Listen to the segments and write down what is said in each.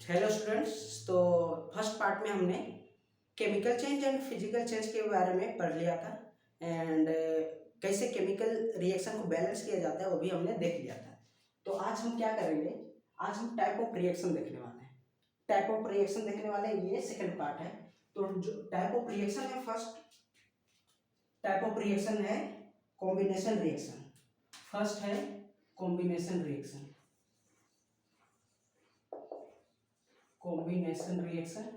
Hello students. तो first part में हमने chemical change and physical change के बारे में पढ़ लिया था एंड कैसे केमिकल रिएक्शन को बैलेंस किया जाता है वो भी हमने देख लिया था। तो आज हम क्या करेंगे, आज हम टाइप ऑफ रिएक्शन देखने वाले हैं। टाइप ऑफ रिएक्शन देखने वाले हैं, ये सेकंड पार्ट है। तो जो टाइप ऑफ रिएक्शन है, फर्स्ट टाइप ऑफ रिएक्शन है कॉम्बिनेशन रिएक्शन। फर्स्ट है combination reaction. Combination reaction,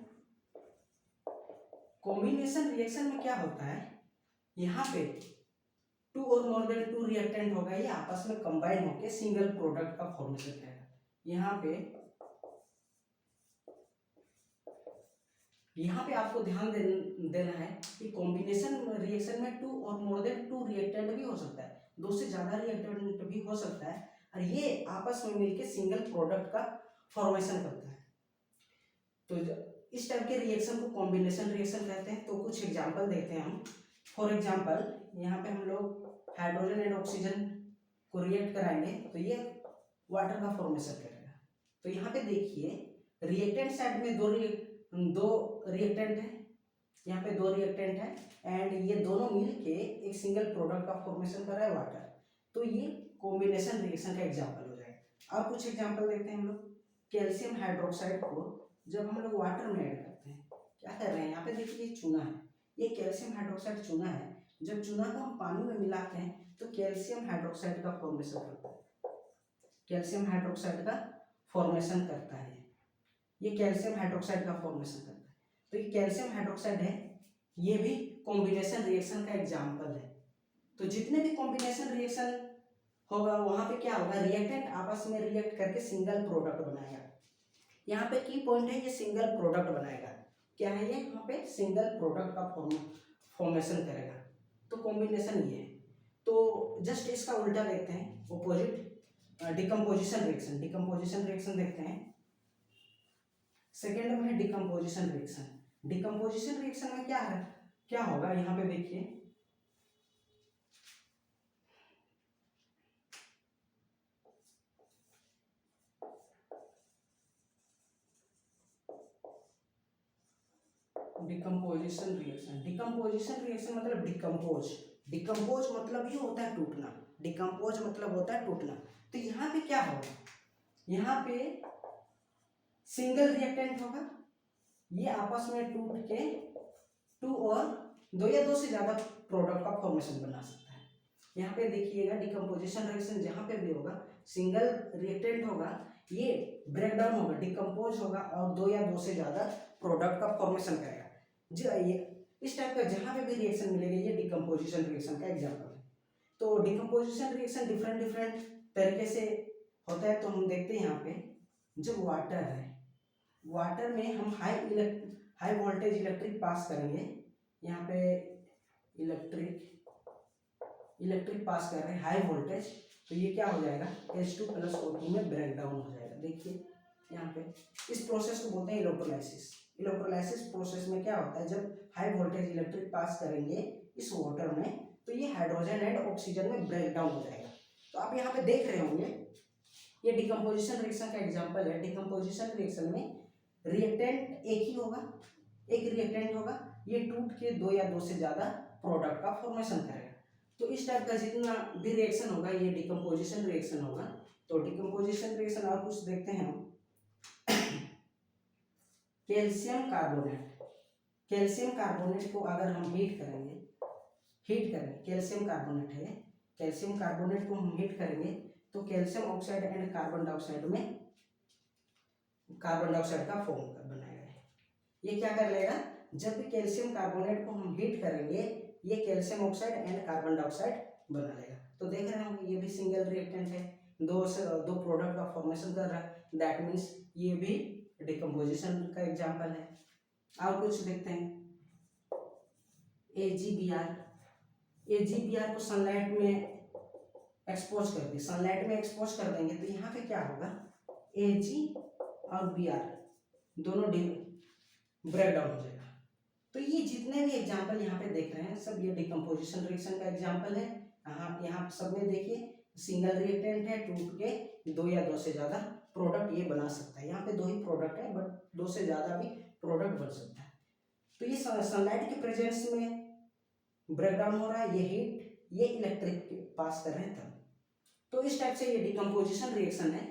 combination reaction में क्या होता है, यहाँ पे टू और मोर देन टू रिएक्टेंट होगा, ये आपस में कंबाइन होकर सिंगल प्रोडक्ट का फॉर्मेशन करेगा। यहाँ पे आपको ध्यान देना है कि कॉम्बिनेशन रिएक्शन में टू और मोर देन टू रिएक्टेंट भी हो सकता है, दो से ज्यादा रिएक्टेंट भी हो सकता है, और ये आपस में मिलकर सिंगल प्रोडक्ट का फॉर्मेशन करता है। तो इस टाइप के रिएक्शन को कॉम्बिनेशन रिएक्शन कहते हैं। तो कुछ एग्जांपल देखते हैं हम। फॉर एग्जांपल यहाँ पे हम लोग हाइड्रोजन एंड ऑक्सीजन को रिएक्ट कराएंगे तो ये वाटर का फॉर्मेशन करेगा। तो यहाँ पे देखिए रिएक्टेंट साइड में दो रिएक्टेंट है, यहाँ पे दो रिएक्टेंट है एंड ये दोनों मिलके एक सिंगल प्रोडक्ट का फॉर्मेशन कर रहा है वाटर। तो ये कॉम्बिनेशन रिएक्शन का एग्जाम्पल हो जाएगा। और कुछ एग्जाम्पल देखते हैं हम लोग। कैल्शियम हाइड्रोक्साइड को जब हम लोग वाटर में ऐड करते हैं, क्या कर रहे हैं, यहाँ पे देखिए ये चूना है, ये कैल्शियम हाइड्रोक्साइड चूना है। जब चूना को हम पानी में मिलाते हैं तो कैल्शियम हाइड्रोक्साइड का फॉर्मेशन करता है, कैल्शियम हाइड्रोक्साइड का फॉर्मेशन करता है, ये कैल्शियम हाइड्रोक्साइड का फॉर्मेशन करता है। तो ये कैल्शियम हाइड्रोक्साइड है, ये भी कॉम्बिनेशन रिएक्शन का एग्जाम्पल है। तो जितने भी कॉम्बिनेशन रिएक्शन होगा वहां पे क्या होगा, रिएक्टेंट आपस में रिएक्ट करके सिंगल प्रोडक्ट बनाएगा। यहाँ पे की पॉइंट है, ये सिंगल प्रोडक्ट बनाएगा। क्या है ये, यहाँ पे सिंगल प्रोडक्ट का फॉर्मेशन करेगा। तो कॉम्बिनेशन ये है। तो जस्ट इसका उल्टा देखते हैं, opposite decomposition reaction. Decomposition reaction देखते हैं। सेकेंड में है डिकम्पोजिशन रिएक्शन। डिकम्पोजिशन रिएक्शन में क्या है, क्या होगा, यहाँ पे देखिए डिकम्पोजिशन रिएक्शन। डिकम्पोजिशन रिएक्शन मतलब डिकम्पोज, डिकम्पोज मतलब ये होता है टूटना, डिकम्पोज मतलब होता है टूटना। तो यहाँ पे क्या होगा, यहाँ पे सिंगल रिएक्टेंट होगा, ये आपस में टूट के टू और दो या दो से ज्यादा प्रोडक्ट का फॉर्मेशन बना सकता है। यहाँ पे देखिएगा डिकम्पोजिशन रिएक्शन जहाँ पे भी होगा, सिंगल रिएक्टेंट होगा, ये ब्रेकडाउन होगा, डिकम्पोज होगा और दो या दो से ज्यादा प्रोडक्ट का फॉर्मेशन करेगा। जो ये इस टाइप का जहाँ पे भी रिएक्शन मिलेगा, ये डिकम्पोजिशन रिएक्शन का एग्जाम्पल है। तो डिकम्पोजिशन रिएक्शन डिफरेंट डिफरेंट तरीके से होता है। तो हम देखते हैं यहाँ पे, जब वाटर है, वाटर में हम हाई वोल्टेज इलेक्ट्रिक पास करेंगे, यहाँ पे इलेक्ट्रिक पास कर रहे हैं हाई वोल्टेज, तो ये क्या हो जाएगा, H2+O2 में ब्रेक डाउन हो जाएगा। देखिए यहाँ पे इस प्रोसेस को बोलते हैं इलेक्ट्रोलाइसिस। इलेक्ट्रोलाइसिस प्रोसेस में क्या होता है, जब हाई वोल्टेज इलेक्ट्रिक पास करेंगे इस वाटर में तो ये हाइड्रोजन एंड ऑक्सीजन में ब्रेक डाउन हो जाएगा। तो आप यहाँ पे देख रहे होंगे ये डिकम्पोजिशन रिएक्शन का एग्जाम्पल है। डिकम्पोजिशन रिएक्शन में रिएक्टेंट एक ही होगा, एक रिएक्टेंट होगा, ये टूट के दो या दो से ज्यादा प्रोडक्ट का फॉर्मेशन करेगा। तो इस टाइप का जितना भी रिएक्शन होगा ये डिकम्पोजिशन रिएक्शन होगा। तो डिकम्पोजिशन रिएक्शन और कुछ देखते हैं हम। कैल्शियम कार्बोनेट, कैल्शियम कार्बोनेट को अगर हम हीट करेंगे, कैल्शियम कार्बोनेट है, कैल्शियम कार्बोनेट को हम हीट करेंगे तो calcium oxide and carbon dioxide में कार्बन डाइऑक्साइड का फॉर्म बनाएगा। ये क्या कर लेगा, जब भी कैल्शियम कार्बोनेट को हम हीट करेंगे ये calcium oxide and carbon dioxide बना लेगा। तो देख रहे होंगे ये भी सिंगल रिएक्टेंट है, दो प्रोडक्ट का फॉर्मेशन कर रहा है, दैट मीन्स ये भी डिकम्पोजिशन का एग्जांपल है। और कुछ देखते हैं, AgBr, AgBr को सनलाइट में एक्सपोज कर दी, सनलाइट में एक्सपोज कर देंगे तो यहाँ पे क्या होगा, Ag और Br दोनों ब्रेक डाउन हो जाएगा। तो ये जितने भी एग्जाम्पल यहाँ पे देख रहे हैं सब ये डिकम्पोजिशन रिएक्शन का एग्जाम्पल है। यहाँ सब में देखिए सिंगल रिएक्टेंट है, टूट के दो या दो से ज्यादा प्रोडक्ट ये बना सकता है। यहाँ पे 2 ही प्रोडक्ट है, बट 2 से ज़्यादा भी प्रोडक्ट बन सकता है। तो ये सनलाइट के प्रेजेंस में ब्रेकडाउन हो रहा है, ये हीट, ये इलेक्ट्रिक पास कर रहे हैं तब। तो इस टाइप से ये डिकम्पोजिशन रिएक्शन है।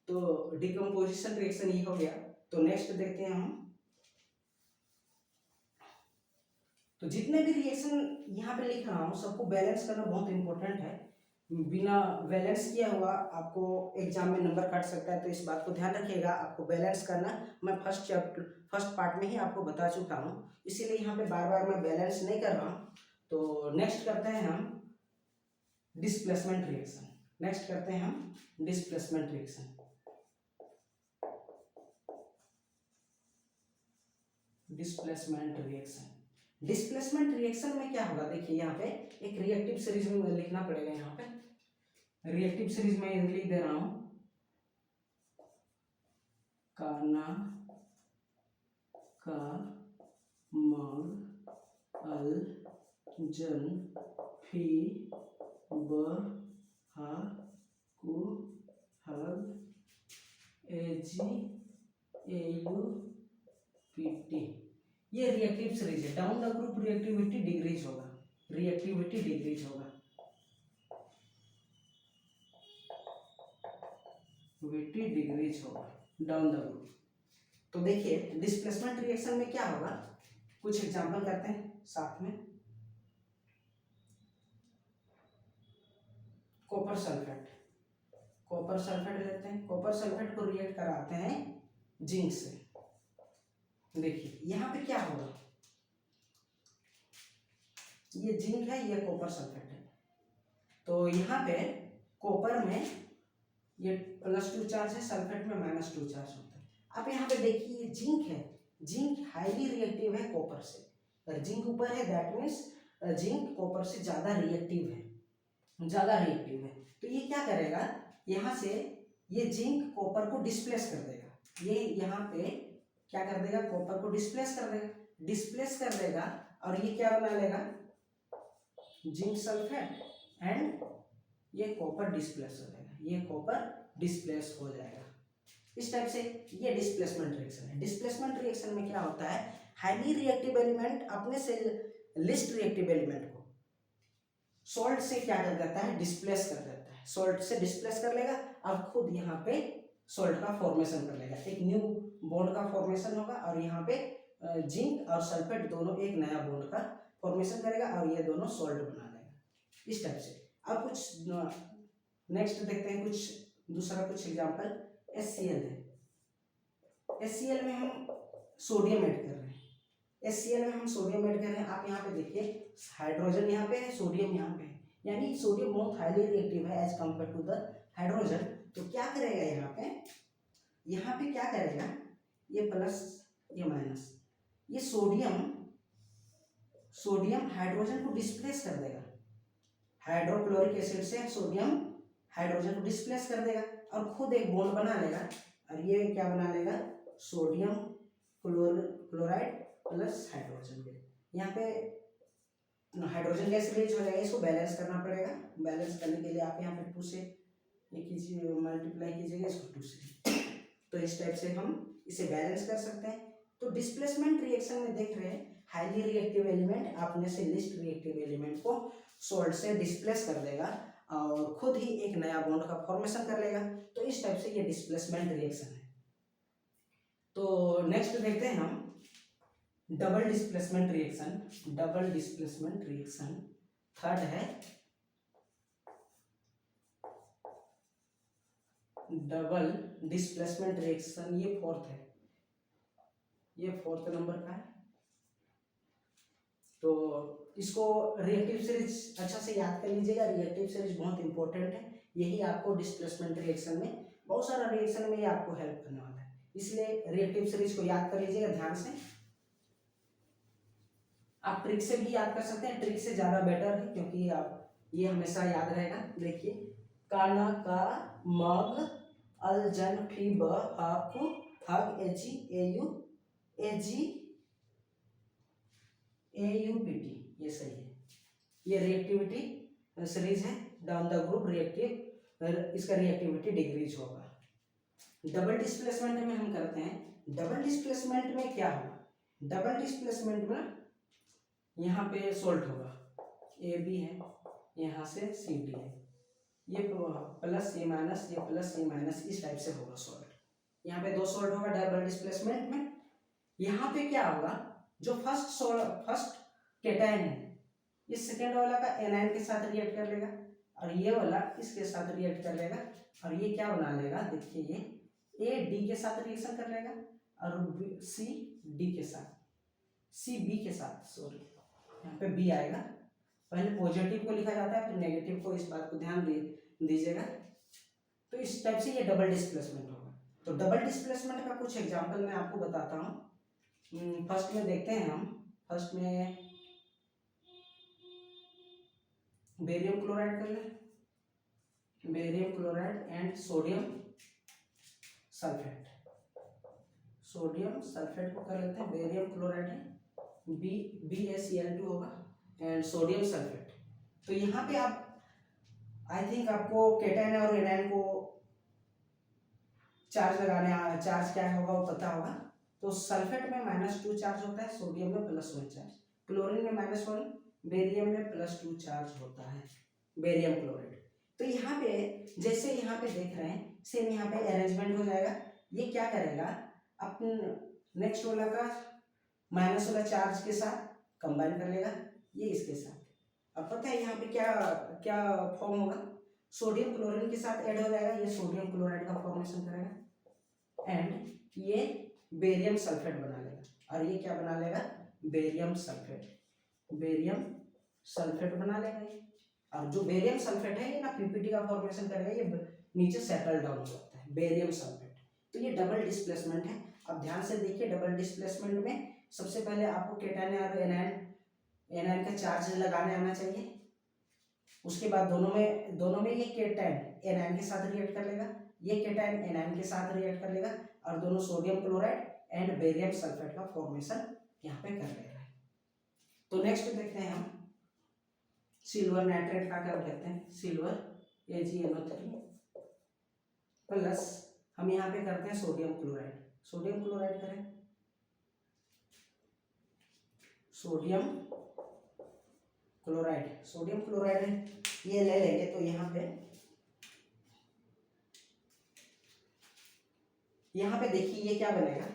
तो डिकम्पोजिशन रिएक्शन ये हो गया। तो नेक्स्ट देखते हैं हम। तो जितने भी रिएक्शन यहाँ पे लिख रहा हूँ सबको बैलेंस करना बहुत इंपॉर्टेंट है। बिना बैलेंस किया हुआ आपको एग्जाम में नंबर काट सकता है, तो इस बात को ध्यान रखिएगा, आपको बैलेंस करना। मैं फर्स्ट पार्ट में ही आपको बता चुका हूँ, इसीलिए यहाँ पे बार बार मैं बैलेंस नहीं कर रहा हूँ। तो नेक्स्ट करते हैं हम डिस्प्लेसमेंट रिएक्शन। नेक्स्ट करते हैं हम displacement reaction. Displacement reaction, displacement reaction में क्या होगा, देखिए यहाँ पे एक रिएक्टिव सीरीज में लिखना पड़ेगा। यहाँ पे रिएक्टिव सीरीज में लिख दे रहा हूं, काना का मग अल जन फी ब हा कु हग ए जी ए यू पी टी। ये रिएक्टिव सीरीज है। Down the group reactivity decrease होगा, रिएक्टिविटी डिक्रीज होगा, डिक्रीज होगा डाउन द ग्रुप। तो देखिए डिस्प्लेसमेंट रिएक्शन में क्या होगा, कुछ एग्जांपल करते हैं साथ में। कॉपर सल्फेट, कॉपर सल्फेट लेते हैं, कॉपर सल्फेट को रिएक्ट कराते हैं जिंक से। देखिए यहाँ पे क्या होगा, ये जिंक है, ये कॉपर सल्फेट है। तो यहाँ पे कॉपर में ये +2 चार्ज है, सल्फेट में -2 चार्ज होता है। अब यहाँ पे देखिए ये जिंक है, जिंक हाईली रिएक्टिव है कॉपर से। अगर जिंक ऊपर है दैट मीन्स जिंक कॉपर से ज़्यादा रिएक्टिव है, ज़्यादा रिएक्टिव है। तो ये क्या करेगा, यहाँ से ये जिंक कॉपर को डिस्प्लेस कर देगा। ये यहाँ पे क्या कर देगा, कॉपर को डिस्प्लेस कर देगा, डिस्प्लेस कर देगा। और ये क्या बना लेगा, जिंक सल्फेट एंड ये कॉपर डिस्प्लेस हो जाएगा, ये कॉपर डिस्प्लेस हो जाएगा। इस टाइप से ये डिस्प्लेसमेंट रिएक्शन है। डिस्प्लेसमेंट रिएक्शन में क्या होता है, हाईली रिएक्टिव एलिमेंट अपने से लिस्ट रिएक्टिव एलिमेंट को सॉल्ट से क्या कर देता है, डिस्प्लेस कर देता है। सॉल्ट से डिस्प्लेस कर लेगा, अब खुद यहाँ पे सॉल्ट का फॉर्मेशन कर लेगा, एक न्यू बॉन्ड का फॉर्मेशन होगा। और यहाँ पे जिंक और सल्फेट दोनों एक नया बॉन्ड का फॉर्मेशन करेगा और ये दोनों सॉल्ट बना लेगा। इस टाइप से। अब कुछ नेक्स्ट देखते हैं, कुछ दूसरा कुछ एग्जांपल। HCl है, HCl में हम सोडियम ऐड कर रहे हैं, HCl में हम सोडियम ऐड कर रहे हैं। आप यहाँ पे देखिए हाइड्रोजन यहाँ पे है, सोडियम यहाँ पे है, यानी सोडियम बहुत हाईली रिएक्टिव है as compared to the hydrogen. तो क्या करेगा यहाँ पे क्या करेगा, ये प्लस ये माइनस, ये सोडियम हाइड्रोजन को डिस्प्लेस कर देगा। हाइड्रोक्लोरिक एसिड से सोडियम हाइड्रोजन को डिस्प्लेस कर देगा और खुद एक बॉन्ड बना लेगा। और ये क्या बना लेगा, सोडियम क्लोराइड प्लस हाइड्रोजन। यहाँ पे हाइड्रोजन गैस रिलीज हो जाएगा, इसको बैलेंस करना पड़ेगा। बैलेंस करने के लिए आप यहाँ पे 2 से ये कीजिए, मल्टीप्लाई कीजिएगा इसको 2 से। तो इस टाइप से हम इसे बैलेंस कर सकते हैं। तो डिस्प्लेसमेंट रिएक्शन में देख रहे हैं, हाईली रिएक्टिव एलिमेंट अपने से लिस्ट रिएक्टिव एलिमेंट को सॉल्ट से डिस्प्लेस कर देगा और खुद ही एक नया बॉन्ड का फॉर्मेशन कर लेगा। तो इस टाइप से ये डिस्प्लेसमेंट रिएक्शन है। तो नेक्स्ट देखते हैं हम double displacement reaction. Double displacement reaction third है, डबल डिस्प्लेसमेंट रिएक्शन, ये फोर्थ है, ये 4th नंबर का है। तो इसको रिएक्टिव सीरीज अच्छा से याद कर लीजिएगा, रिएक्टिव सीरीज बहुत इंपॉर्टेंट है। यही आपको डिस्प्लेसमेंट रिएक्शन में, बहुत सारा रिएक्शन में ये आपको हेल्प करने वाला है, इसलिए रिएक्टिव सीरीज को याद कर लीजिएगा ध्यान से। आप ट्रिक से भी याद कर सकते हैं, ट्रिक से ज़्यादा बेटर है क्योंकि आप ये हमेशा याद रहेगा। देखिए काना का मग अल जन फी ब हाकु हग ए जी ए यू पी टी, ये सही है। ये रिएक्टिविटी सीरीज है, डाउन द ग्रुप रिएक्टिव, इसका रिएक्टिविटी डिक्रीज होगा। डबल डिस्प्लेसमेंट में हम करते हैं, डबल डिस्प्लेसमेंट में क्या होगा, डबल डिस्प्लेसमेंट में यहाँ पे सोल्ट होगा, ए बी है, यहाँ से सी डी है, ये प्लस ये माइनस, ये प्लस ये माइनस, इस टाइप से होगा सोल्ट। यहाँ पे दो सोल्ट होगा डबल डिस्प्लेसमेंट में। यहाँ पे क्या होगा, जो फर्स्ट कैटायन है, ये सेकेंड वाला का एनायन के साथ रिएक्ट कर लेगा, और ये वाला इसके साथ रिएक्ट कर लेगा, और ये क्या बना लेगा, देखिए ये ए डी के साथ रिएक्शन कर लेगा, और सी डी के साथ, सी बी के साथ, सॉरी यहाँ पे बी आएगा। पहले पॉजिटिव को लिखा जाता है फिर नेगेटिव को, इस बात को ध्यान दीजिएगा। तो इस टाइप से ये डबल डिस्प्लेसमेंट होगा। तो डबल डिस्प्लेसमेंट का कुछ एग्जांपल मैं आपको बताता हूँ। फर्स्ट में देखते हैं हम, फर्स्ट में बेरियम क्लोराइड कर लें, barium chloride and sodium sulphate, sodium sulphate को कर लेते हैं, बेरियम क्लोराइड है, BaCl2 होगा, एंड सोडियम सल्फेट। तो यहाँ पे आप आई थिंक आपको कैटायन और एनायन को चार्ज लगाने, चार्ज क्या होगा वो पता होगा। तो सल्फेट में -2 चार्ज होता है, सोडियम में +1 चार्ज, क्लोरीन में -1, बेरियम में +2 चार्ज होता है, बेरियम क्लोराइड। तो यहाँ पे जैसे यहाँ पे देख रहे हैं, सेम यहाँ पे अरेंजमेंट हो जाएगा। ये क्या करेगा, अपन नेक्स्ट वाला का माइनस वाला चार्ज के साथ कंबाइन कर लेगा, ये इसके साथ। अब पता है यहाँ पे क्या क्या फॉर्म होगा, सोडियम क्लोरीन के साथ ऐड हो जाएगा, ये सोडियम क्लोराइड का फॉर्मेशन करेगा, एंड ये बेरियम सल्फेट बना लेगा, और ये क्या बना लेगा, बेरियम सल्फेट, बेरियम सल्फेट बना लेगा ये। और जो बेरियम सल्फेट है ये ना पीपीटी का फॉर्मेशन करेगा, ये नीचे सेटल डाउन हो जाता है, बेरियम सल्फेट। तो ये डबल डिस्प्लेसमेंट है। अब ध्यान से देखिए, डबल डिस्प्लेसमेंट में सबसे पहले आपको कैटायन और एनायन का चार्ज लगाने आना चाहिए। उसके बाद दोनों में ये कैटायन एनायन के साथ रिएक्ट कर लेगा, ये कैटायन एनायन के साथ रिएक्ट कर लेगा, और दोनों sodium chloride and barium sulphate का फॉर्मेशन यहाँ पे कर लेगा। तो नेक्स्ट देखते हैं हम सिल्वर नाइट्रेट का क्या कहते हैं, सिल्वर AgNO3 प्लस हम यहाँ पे करते हैं सोडियम क्लोराइड, सोडियम क्लोराइड करें, सोडियम क्लोराइड, सोडियम क्लोराइड ये ले लेंगे। तो यहाँ पे देखिए ये क्या बनेगा,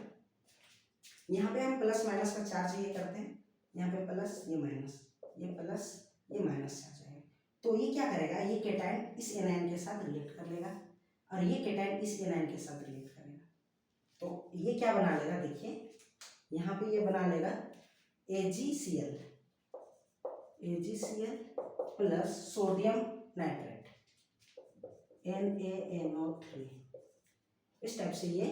यहाँ पे हम प्लस माइनस का चार्ज ये करते हैं, यहाँ पे प्लस ये माइनस, ये प्लस ये माइनस चार्ज आएगा। तो ये क्या करेगा, ये कैटायन इस एनायन के साथ रिएक्ट कर लेगा, और ये कैटायन इस एनायन के साथ रिएक्ट करेगा। तो ये क्या बना लेगा, देखिए यहाँ पे ये बना लेगा AgCl plus sodium nitrate NaNO3, इस टाइप से ये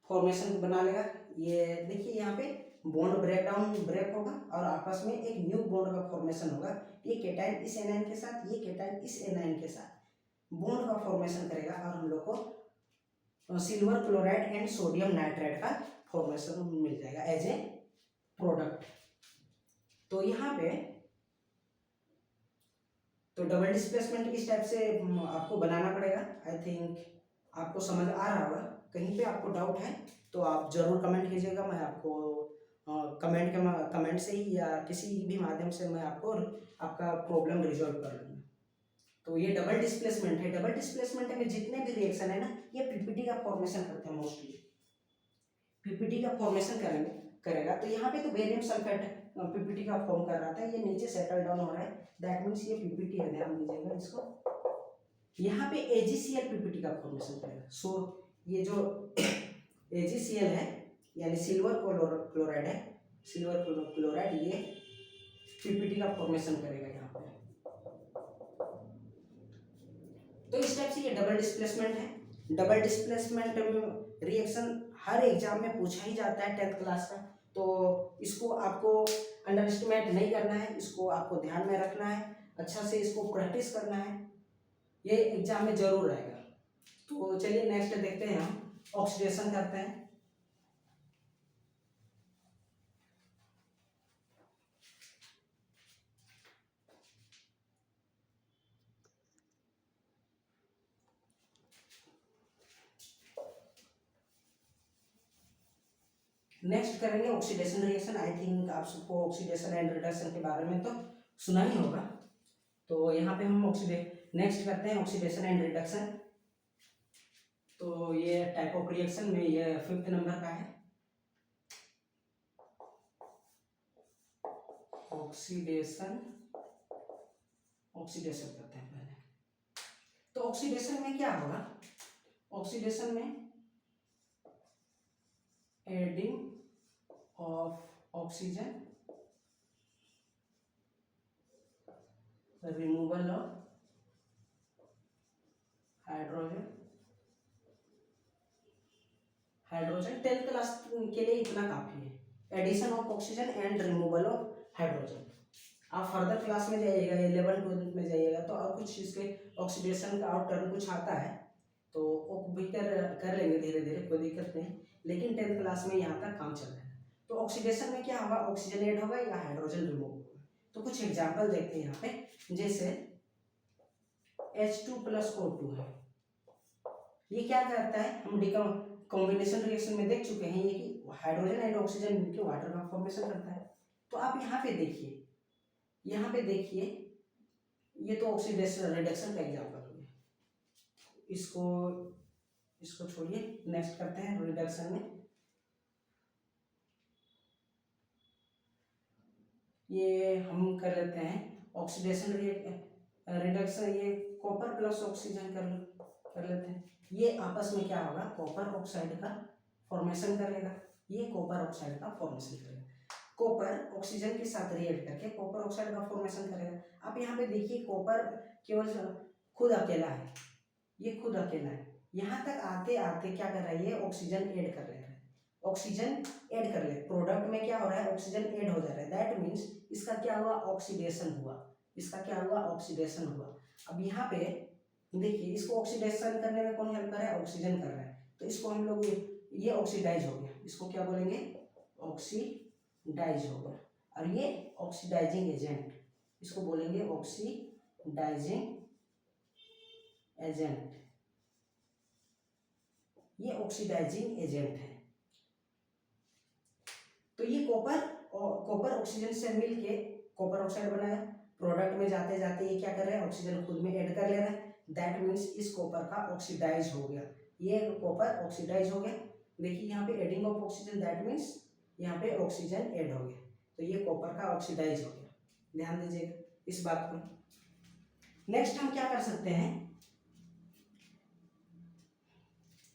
फॉर्मेशन बना लेगा। ये देखिए यहाँ पे बॉन्ड ब्रेक होगा, और आपस में एक न्यू बॉन्ड का फॉर्मेशन होगा। ये कैटायन इस एनायन के साथ, ये कैटायन इस एनायन के साथ बॉन्ड का फॉर्मेशन करेगा, और हम लोग को silver chloride and sodium nitrate का फॉर्मेशन मिल जाएगा एज ए प्रोडक्ट। तो यहाँ पे तो डबल डिस्प्लेसमेंट इस टाइप से आपको बनाना पड़ेगा। आई थिंक आपको समझ आ रहा होगा। कहीं पे आपको डाउट है तो आप जरूर कमेंट कीजिएगा, मैं आपको कमेंट से ही या किसी भी माध्यम से मैं आपको आपका प्रॉब्लम रिजॉल्व कर लूँगा। तो ये डबल डिस्प्लेसमेंट है। डबल डिस्प्लेसमेंट में जितने भी रिएक्शन है ना, ये पीपीटी का फॉर्मेशन करते हैं, मोस्टली पीपीटी का फॉर्मेशन करेगा। तो यहाँ पे तो बेरियम सल्फेट पीपीटी का फॉर्म कर रहा था, ये नीचे सेटल डाउन हो रहा है, दैट मीन्स ये पीपीटी है, ध्यान दीजिएगा इसको। यहाँ पे AgCl पीपीटी का फॉर्मेशन करेगा। सो ये जो AgCl है यानी सिल्वर क्लोराइड है, सिल्वर क्लोराइड ये पीपीटी का फॉर्मेशन करेगा यहाँ पे। तो इस टाइप से ये डबल डिस्प्लेसमेंट है। डबल डिस्प्लेसमेंट रिएक्शन हर एग्जाम में पूछा ही जाता है 10th क्लास का, तो इसको आपको अंडर एस्टिमेट नहीं करना है, इसको आपको ध्यान में रखना है, अच्छा से इसको प्रैक्टिस करना है, ये एग्जाम में जरूर रहेगा। तो चलिए नेक्स्ट देखते हैं, हम ऑक्सीडेशन करते हैं। नेक्स्ट करेंगे ऑक्सीडेशन रिएक्शन। आई थिंक आप सबको ऑक्सीडेशन एंड रिडक्शन के बारे में तो सुना ही होगा। तो यहाँ पे हम नेक्स्ट करते हैं ऑक्सीडेशन एंड रिडक्शन। तो ये टाइप ऑफ रिएक्शन में ये 5th नंबर का है, ऑक्सीडेशन। ऑक्सीडेशन करते हैं पहले। तो ऑक्सीडेशन में क्या होगा, ऑक्सीडेशन में adding of oxygen, removal of hydrogen. Hydrogen 10th class के लिए इतना काफी है, addition of oxygen and removal of hydrogen. आप फर्दर क्लास में जाइएगा, 11 12 में जाइएगा तो और कुछ इसके ऑक्सीडेशन का और टर्म कुछ आता है तो वो भी कर लेंगे धीरे धीरे, कोई दिक्कत नहीं। लेकिन 10th क्लास में यहाँ तक काम चल रहा है। तो ऑक्सीडेशन में क्या होगा, ऑक्सीजन ऐड होगा या हाइड्रोजन रिमूव होगा। तो कुछ एग्जाम्पल देखते हैं यहाँ पे, जैसे H2+O2 है, ये क्या करता है, हम कॉम्बिनेशन रिएक्शन में देख चुके हैं ये कि हाइड्रोजन एंड ऑक्सीजन मिलकर वाटर का फॉर्मेशन करता है। तो आप यहाँ पे देखिए, यहाँ पे देखिए, ये तो ऑक्सीडेशन रिडक्शन का एग्जाम्पल हो गया। इसको छोड़िए, नेक्स्ट करते हैं रिडक्शन में। ये हम कर लेते हैं ऑक्सीडेशन रिडक्शन, ये कॉपर प्लस ऑक्सीजन कर लेते हैं। ये आपस में क्या होगा, कॉपर ऑक्साइड का फॉर्मेशन करेगा, ये कॉपर ऑक्साइड का फॉर्मेशन करेगा। कॉपर ऑक्सीजन के साथ रिएक्ट करके कॉपर ऑक्साइड का फॉर्मेशन करेगा। आप यहाँ पे देखिए, कॉपर केवल खुद अकेला है, ये खुद अकेला है। यहाँ तक आते आते क्या कर रहा है, ये ऑक्सीजन ऐड कर रहा है, ऑक्सीजन ऐड कर ले, प्रोडक्ट में क्या हो रहा है, ऑक्सीजन ऐड हो जा रहा है। दैट मीन्स इसका क्या हुआ, ऑक्सीडेशन हुआ, इसका क्या हुआ, ऑक्सीडेशन हुआ। अब यहाँ पे देखिए, इसको ऑक्सीडेशन करने में कौन हेल्प कर रहा है, ऑक्सीजन कर रहा है। तो इसको हम लोग ये ऑक्सीडाइज हो गया, इसको क्या बोलेंगे, ऑक्सीडाइज हो गया। और ये ऑक्सीडाइजिंग एजेंट, इसको बोलेंगे ऑक्सीडाइजिंग एजेंट, ये ऑक्सीडाइजिंग एजेंट है। तो ये कॉपर ऑक्सीजन से मिलके कॉपर ऑक्साइड बनाया, प्रोडक्ट में जाते जाते ये क्या कर रहा है, ऑक्सीजन खुद में ऐड कर ले रहा है। दैट मीन्स इस कॉपर का ऑक्सीडाइज हो गया, ये कॉपर ऑक्सीडाइज हो गया। देखिए यहाँ पे adding of oxygen, that means यहाँ पे ऑक्सीजन ऐड हो गया, तो ये कॉपर का ऑक्सीडाइज हो गया। ध्यान दीजिएगा इस बात को। नेक्स्ट हम क्या कर सकते हैं,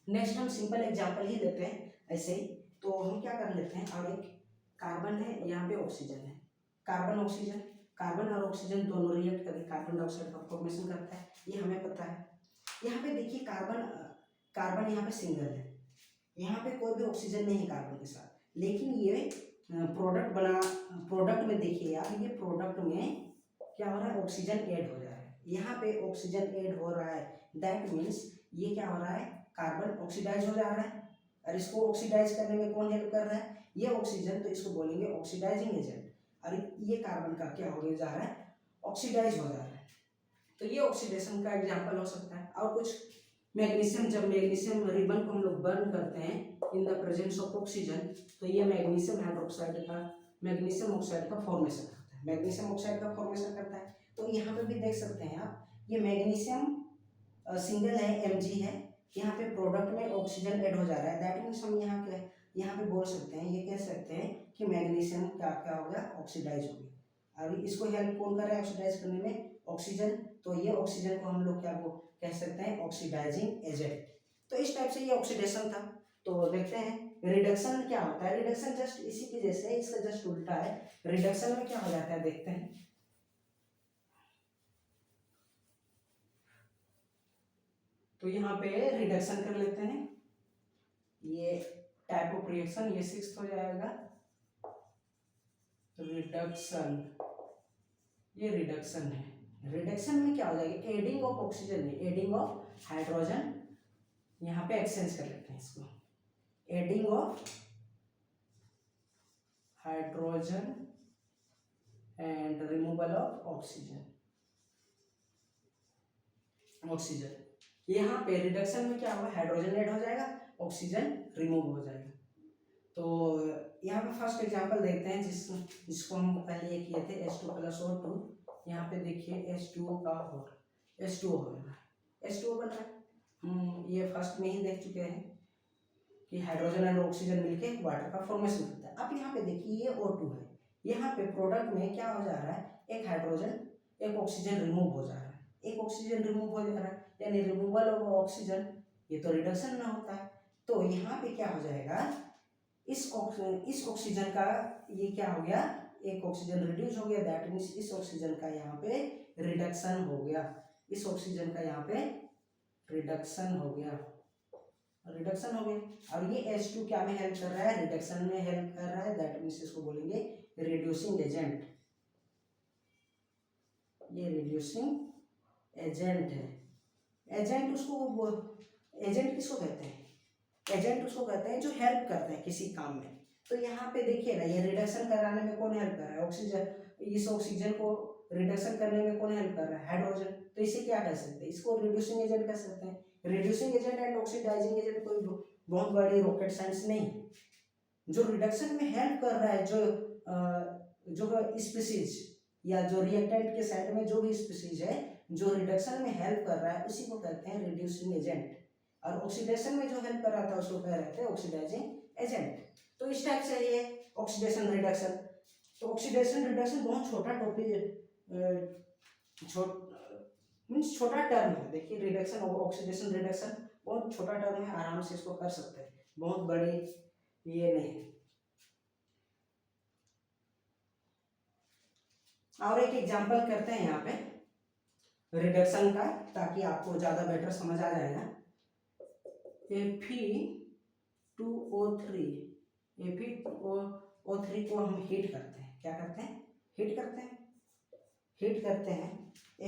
नेक्स्ट हम सिंपल एग्जांपल ही लेते हैं ऐसे ही। तो हम क्या कर लेते हैं, और एक कार्बन है, यहाँ पे ऑक्सीजन है, कार्बन ऑक्सीजन, कार्बन और ऑक्सीजन दोनों रिएक्ट करके कार्बन डाइऑक्साइड का फॉर्मेशन करता है, ये हमें पता है। यहाँ पे देखिए कार्बन यहाँ पे सिंगल है, यहाँ पे कोई भी ऑक्सीजन नहीं है कार्बन के साथ, लेकिन ये प्रोडक्ट में देखिए आप, ये प्रोडक्ट में क्या हो रहा है, ऑक्सीजन ऐड हो जा रहा है, यहाँ पे ऑक्सीजन ऐड हो रहा है। दैट मीन्स ये क्या हो रहा है, कार्बन ऑक्सीडाइज हो जा रहा है, और इसको ऑक्सीडाइज करने में कौन हेल्प कर रहा है, ये ऑक्सीजन, तो इसको बोलेंगे ऑक्सीडाइजिंग एजेंट। और ये कार्बन का क्या हो जा रहा है, ऑक्सीडाइज हो जा रहा है। तो ये ऑक्सीडेशन का एग्जांपल हो सकता है। और कुछ मैग्नीशियम, जब मैग्नीशियम रिबन को हम लोग बर्न करते हैं in the presence of oxygen, तो ये मैग्नीशियम हाइड्रोक्साइड का, मैग्नीशियम ऑक्साइड का फॉर्मेशन करता है, मैग्नीशियम ऑक्साइड का फॉर्मेशन करता है। तो यहाँ पे भी देख सकते हैं आप, ये मैग्नीशियम सिंगल है, Mg है, यहाँ पे प्रोडक्ट में ऑक्सीजन ऐड हो जा रहा है। दैट मीन्स हम यहाँ पे बोल सकते हैं, ये कह सकते हैं कि मैग्नीशियम का क्या हो गया, ऑक्सीडाइज हो गया। और इसको हेल्प कौन कर रहा है ऑक्सीडाइज करने में, ऑक्सीजन। तो ये ऑक्सीजन को हम लोग क्या कह सकते हैं, ऑक्सीडाइजिंग एजेंट। तो इस टाइप से ये ऑक्सीडेशन था। तो देखते हैं रिडक्शन क्या होता है। रिडक्शन जस्ट इसी की जैसे है, इसका जस्ट उल्टा है। रिडक्शन में क्या हो जाता है देखते हैं। तो यहाँ पे रिडक्शन कर लेते हैं, ये टाइप ऑफ रिएक्शन, ये 6th हो जाएगा रिडक्शन, ये रिडक्शन है। रिडक्शन में क्या हो जाएगा, एडिंग ऑफ ऑक्सीजन नहीं, एडिंग ऑफ हाइड्रोजन, यहाँ पे एक्सचेंज कर लेते हैं इसको, adding of hydrogen and removal of oxygen. यहाँ पे रिडक्शन में क्या होगा, हाइड्रोजन ऐड हो जाएगा, ऑक्सीजन रिमूव हो जाएगा। तो यहाँ पे फर्स्ट एग्जांपल देखते हैं जिसको हम पहले ये किए थे H2+O2। यहाँ पे देखिए H2O का हो H2O बन रहा है, H2O बन रहा है। हम ये फर्स्ट में ही देख चुके हैं कि हाइड्रोजन एंड ऑक्सीजन मिलके वाटर का फॉर्मेशन करता है। अब यहाँ पे देखिए ये O2 है, यहाँ पे प्रोडक्ट में क्या हो जा रहा है, एक हाइड्रोजन एक ऑक्सीजन रिमूव हो जा रहा है, एक ऑक्सीजन रिमूव हो जा रहा है, यानी रिमूवल ऑफ ऑक्सीजन, ये तो रिडक्शन में होता है। तो यहाँ पे क्या हो जाएगा, इस ऑक्सीजन का ये क्या हो गया, एक ऑक्सीजन रिड्यूस हो गया, दैट मीन्स इस ऑक्सीजन का यहाँ पे रिडक्शन हो गया, इस ऑक्सीजन का यहाँ पे रिडक्शन हो गया, रिडक्शन हो गया। और ये H2 क्या में हेल्प कर रहा है, रिडक्शन में हेल्प कर रहा है, दैट मीन्स इसको बोलेंगे रिड्यूसिंग एजेंट, ये रिड्यूसिंग एजेंट है। एजेंट उसको एजेंट किसको कहते हैं, एजेंट उसको कहते हैं जो हेल्प करते हैं किसी काम में। तो यहाँ पे देखिए ना, ये रिडक्शन कराने में कौन हेल्प कर रहा है, ऑक्सीजन, इस ऑक्सीजन को रिडक्शन करने में कौन हेल्प कर रहा है, हाइड्रोजन। तो इसे क्या कह सकते हैं, इसको रिड्यूसिंग एजेंट कह सकते हैं। Reducing agent and oxidising agent कोई बहुत बड़ी रॉकेट साइंस नहीं, जो रिडक्शन में हेल्प कर रहा है, जो स्पीसीज या जो रिएक्टेंट के साइड में जो भी स्पीसीज है जो रिडक्शन में हेल्प कर रहा है, उसी को कहते हैं रिड्यूसिंग एजेंट। और ऑक्सीडेशन में जो हेल्प कर रहा था उसको कह रहे थे ऑक्सीडाइजिंग एजेंट। तो इस टाइप से ये ऑक्सीडेशन रिडक्शन, तो ऑक्सीडेशन रिडक्शन बहुत छोटा टॉपिक, मीन्स छोटा टर्म है। देखिए रिडक्शन और ऑक्सीडेशन रिडक्शन बहुत छोटा टर्म है, आराम से इसको कर सकते हैं, बहुत बड़ी ये नहीं है। और एक एग्जांपल करते हैं यहाँ पे रिडक्शन का, ताकि आपको ज़्यादा बेटर समझ आ जाएगा। Fe2O3, Fe2O3 को हम हीट करते हैं, क्या करते हैं, हीट करते हैं, हीट करते हैं।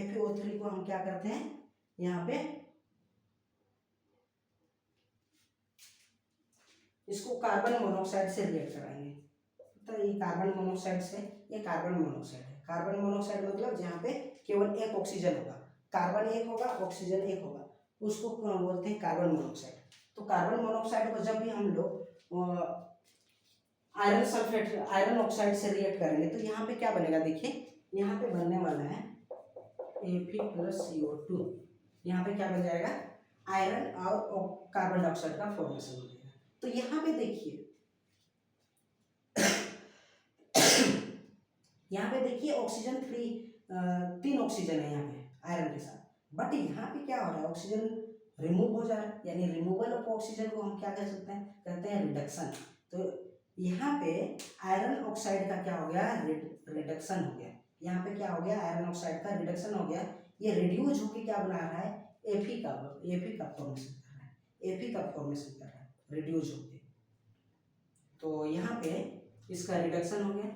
FeO3 को हम क्या करते हैं, यहाँ पे इसको कार्बन मोनोऑक्साइड से रिएक्ट कराएंगे। तो ये कार्बन मोनोऑक्साइड से, ये कार्बन मोनोऑक्साइड है। कार्बन मोनोऑक्साइड मतलब जहाँ पे केवल एक ऑक्सीजन होगा, कार्बन एक होगा ऑक्सीजन एक होगा, उसको बोलते हैं कार्बन मोनोऑक्साइड। तो कार्बन मोनोऑक्साइड को जब भी हम लोग आयरन सल्फेट, आयरन ऑक्साइड से रिएक्ट करेंगे तो यहाँ पे क्या बनेगा, देखिए यहाँ पे बनने वाला है Fe+CO2। यहाँ पे क्या बन जाएगा, आयरन और कार्बन डाइऑक्साइड का फॉर्मेशन हो जाएगा। तो यहाँ पे देखिए यहाँ पे देखिए ऑक्सीजन फ्री, 3 ऑक्सीजन है यहाँ पे आयरन के साथ, बट यहाँ पे क्या हो रहा है, ऑक्सीजन रिमूव हो जा रहा है, यानी रिमूवल ऑफ ऑक्सीजन को हम क्या कह सकते हैं, कहते हैं रिडक्शन। तो यहाँ पे आयरन ऑक्साइड का क्या हो गया, रिडक्शन हो गया। यहाँ पे क्या हो गया, आयरन ऑक्साइड का रिडक्शन हो गया। ये रिड्यूस होकर क्या बना रहा है, Fe का फॉर्मेशन कर रहा है, Fe का फॉर्मेशन कर रहा है रिड्यूस होके। तो यहाँ पे इसका रिडक्शन हो गया,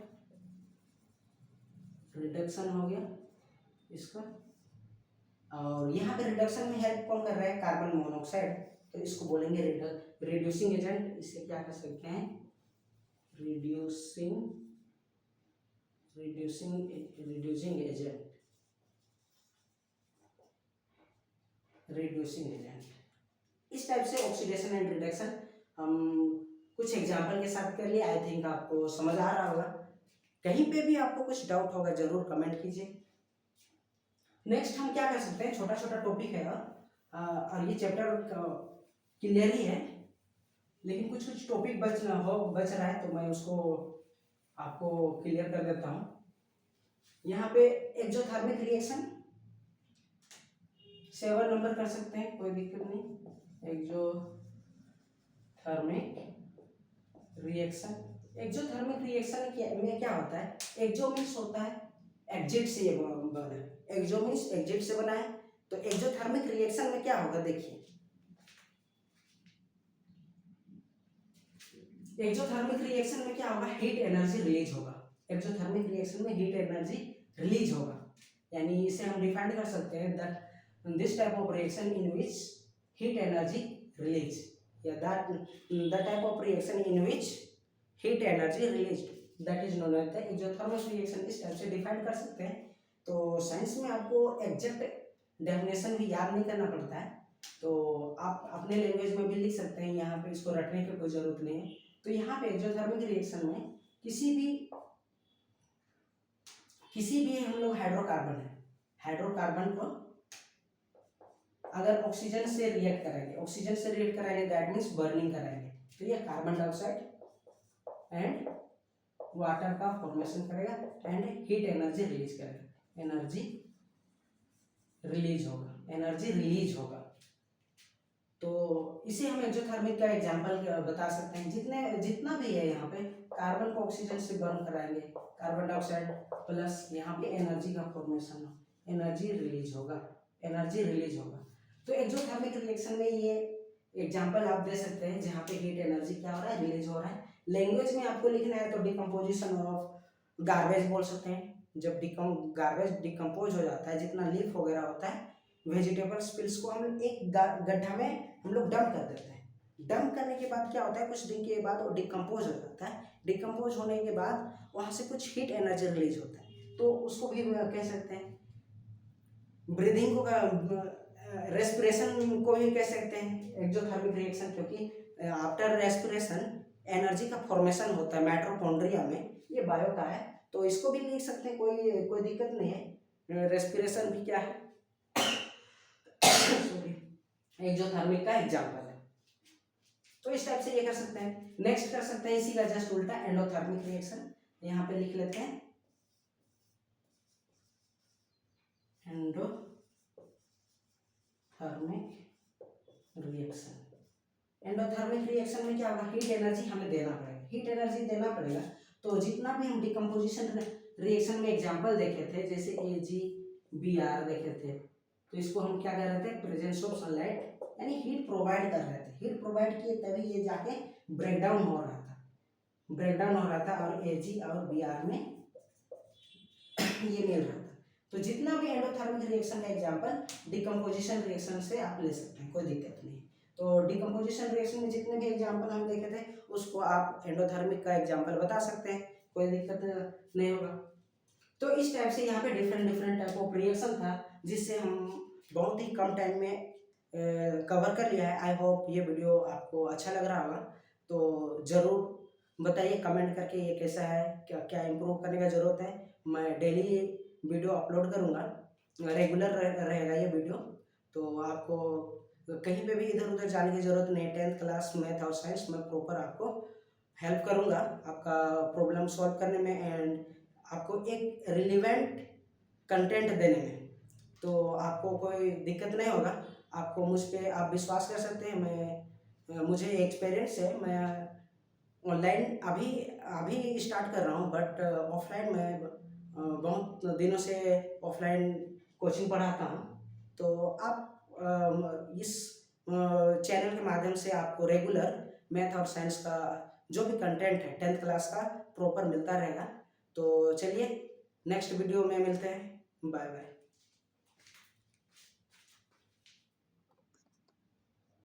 रिडक्शन हो गया इसका। और यहाँ पे रिडक्शन में हेल्प कौन कर रहा है, कार्बन मोनोऑक्साइड। तो इसको बोलेंगे रिड्यूसिंग एजेंट। इसे क्या कर सकते हैं, रिड्यूसिंग एजेंट, रिड्यूसिंग एजेंट। इस टाइप से ऑक्सीडेशन एंड रिडक्शन हम कुछ एग्जांपल के साथ कर लिए। आई थिंक आपको समझ आ रहा होगा। कहीं पे भी आपको कुछ डाउट होगा जरूर कमेंट कीजिए। नेक्स्ट हम क्या कर सकते हैं, छोटा छोटा टॉपिक है और ये चैप्टर क्लियर ही है, लेकिन कुछ कुछ टॉपिक बच रहा है, तो मैं उसको आपको क्लियर कर देता हूँ। यहाँ पे एक्सोथर्मिक रिएक्शन 7 नंबर कर सकते हैं, कोई दिक्कत नहीं। एक्सोथर्मिक रिएक्शन में क्या होता है, एक्सो मीन्स होता है एग्जिट से, ये बना है, एक्सो मीन्स एग्जिट से बना है। तो एक्सोथर्मिक रिएक्शन में क्या होगा, देखिए एक्सोथर्मिक रिएक्शन में क्या होगा, हीट एनर्जी रिलीज होगा। एक्सोथर्मिक रिएक्शन में हीट एनर्जी रिलीज होगा, यानी इसे हम डिफाइन कर सकते हैं that this type of reaction in which heat energy release, या that the type of reaction in which heat energy release, that is known as the exothermic reaction. इस type से डिफाइन कर सकते हैं। तो साइंस में आपको एग्जैक्ट डेफिनेशन भी याद नहीं करना पड़ता है, तो आप अपने लैंग्वेज में भी लिख सकते हैं। यहाँ पे इसको रटने की कोई ज़रूरत नहीं है, तो यहाँ पे एक्सोथर्मिक रिएक्शन में किसी भी हम लोग हाइड्रोकार्बन को अगर ऑक्सीजन से रिएक्ट कराएंगे दैट मीन्स बर्निंग कराएंगे, तो ये कार्बन डाइऑक्साइड एंड वाटर का फॉर्मेशन करेगा एंड हीट एनर्जी रिलीज करेगा, एनर्जी रिलीज होगा। तो इसे हम एक्सोथर्मिक का एग्जांपल बता सकते हैं। जितना भी है यहाँ पे कार्बन को ऑक्सीजन से बर्न कराएंगे, कार्बन डाइऑक्साइड प्लस यहाँ पे एनर्जी का फॉर्मेशन, एनर्जी रिलीज होगा। तो एक्सोथर्मिक रिएक्शन में ये एग्जांपल आप दे सकते हैं जहाँ पे हीट एनर्जी क्या हो रहा है, रिलीज हो रहा है। लैंग्वेज में आपको लिखना है तो डिकम्पोजिशन ऑफ गार्बेज बोल सकते हैं। जब गार्बेज डिकम्पोज हो जाता है, जितना लीफ वगैरह होता है, वेजिटेबल स्पिल्स को हम एक गड्ढा में हम लोग डंप कर देते हैं। डंप करने के बाद क्या होता है, कुछ दिन के बाद वो डिकम्पोज हो जाता है। डिकम्पोज होने के बाद वहाँ से कुछ हीट एनर्जी रिलीज होता है, तो उसको भी कह सकते हैं। ब्रीदिंग को, रेस्पिरेशन को भी कह सकते हैं एक्सोथर्मिक रिएक्शन, क्योंकि आफ्टर रेस्पिरेशन एनर्जी का फॉर्मेशन होता है माइटोकॉन्ड्रिया में, ये बायो का है, तो इसको भी लिख सकते हैं, कोई दिक्कत नहीं है। रेस्पिरेशन भी क्या है एक्सोथर्मिक का एग्जांपल है। तो इस टाइप से ये कर सकते हैं। नेक्स्ट कर सकते हैं इसी का जस्ट उल्टा एंडोथर्मिक रिएक्शन, यहाँ पे लिख लेते हैं एंडोथर्मिक रिएक्शन। एंडोथर्मिक रिएक्शन में क्या होगा, हीट एनर्जी हमें देना पड़ेगा। तो जितना भी हम डिकम्पोजिशन रिएक्शन में एग्जांपल देखे थे, जैसे AgBr देखे थे, तो इसको हम क्या कर रहे थे, प्रेजेंस ऑफ सनलाइट यानी हीट प्रोवाइड कर रहे थे। हीट प्रोवाइड किए तभी ये जाके ब्रेकडाउन हो रहा था और Ag और Br में ये मिल रहा था। तो जितना भी एंडोथर्मिक रिएक्शन का एग्जांपल डिकम्पोजिशन रिएक्शन से आप ले सकते हैं, कोई दिक्कत नहीं। तो डिकम्पोजिशन रिएक्शन में जितने भी एग्जांपल हम देखे थे उसको आप एंडोथर्मिक का एग्जांपल बता सकते हैं, कोई दिक्कत नहीं होगा। तो इस टाइप से यहाँ पे डिफरेंट टाइप ऑफ रिएक्शन था, जिससे हम बहुत ही कम टाइम में कवर कर लिया है। आई होप ये वीडियो आपको अच्छा लग रहा होगा, तो ज़रूर बताइए कमेंट करके ये कैसा है, क्या क्या इम्प्रूव करने का ज़रूरत है। मैं डेली वीडियो अपलोड करूँगा, रेगुलर रहेगा ये वीडियो, तो आपको कहीं पे भी इधर उधर जाने की ज़रूरत नहीं। 10th क्लास मैथ और साइंस में प्रॉपर आपको हेल्प करूँगा आपका प्रॉब्लम सॉल्व करने में एंड आपको एक रिलेवेंट कंटेंट देने में, तो आपको कोई दिक्कत नहीं होगा। आपको मुझ पर आप विश्वास कर सकते हैं। मुझे एक्सपीरियंस है, मैं ऑनलाइन अभी स्टार्ट कर रहा हूँ, बट ऑफलाइन मैं बहुत दिनों से ऑफलाइन कोचिंग पढ़ाता हूँ। तो आप इस चैनल के माध्यम से आपको रेगुलर मैथ और साइंस का जो भी कंटेंट है 10th क्लास का प्रॉपर मिलता रहेगा। तो चलिए नेक्स्ट वीडियो में मिलते हैं, बाय बाय।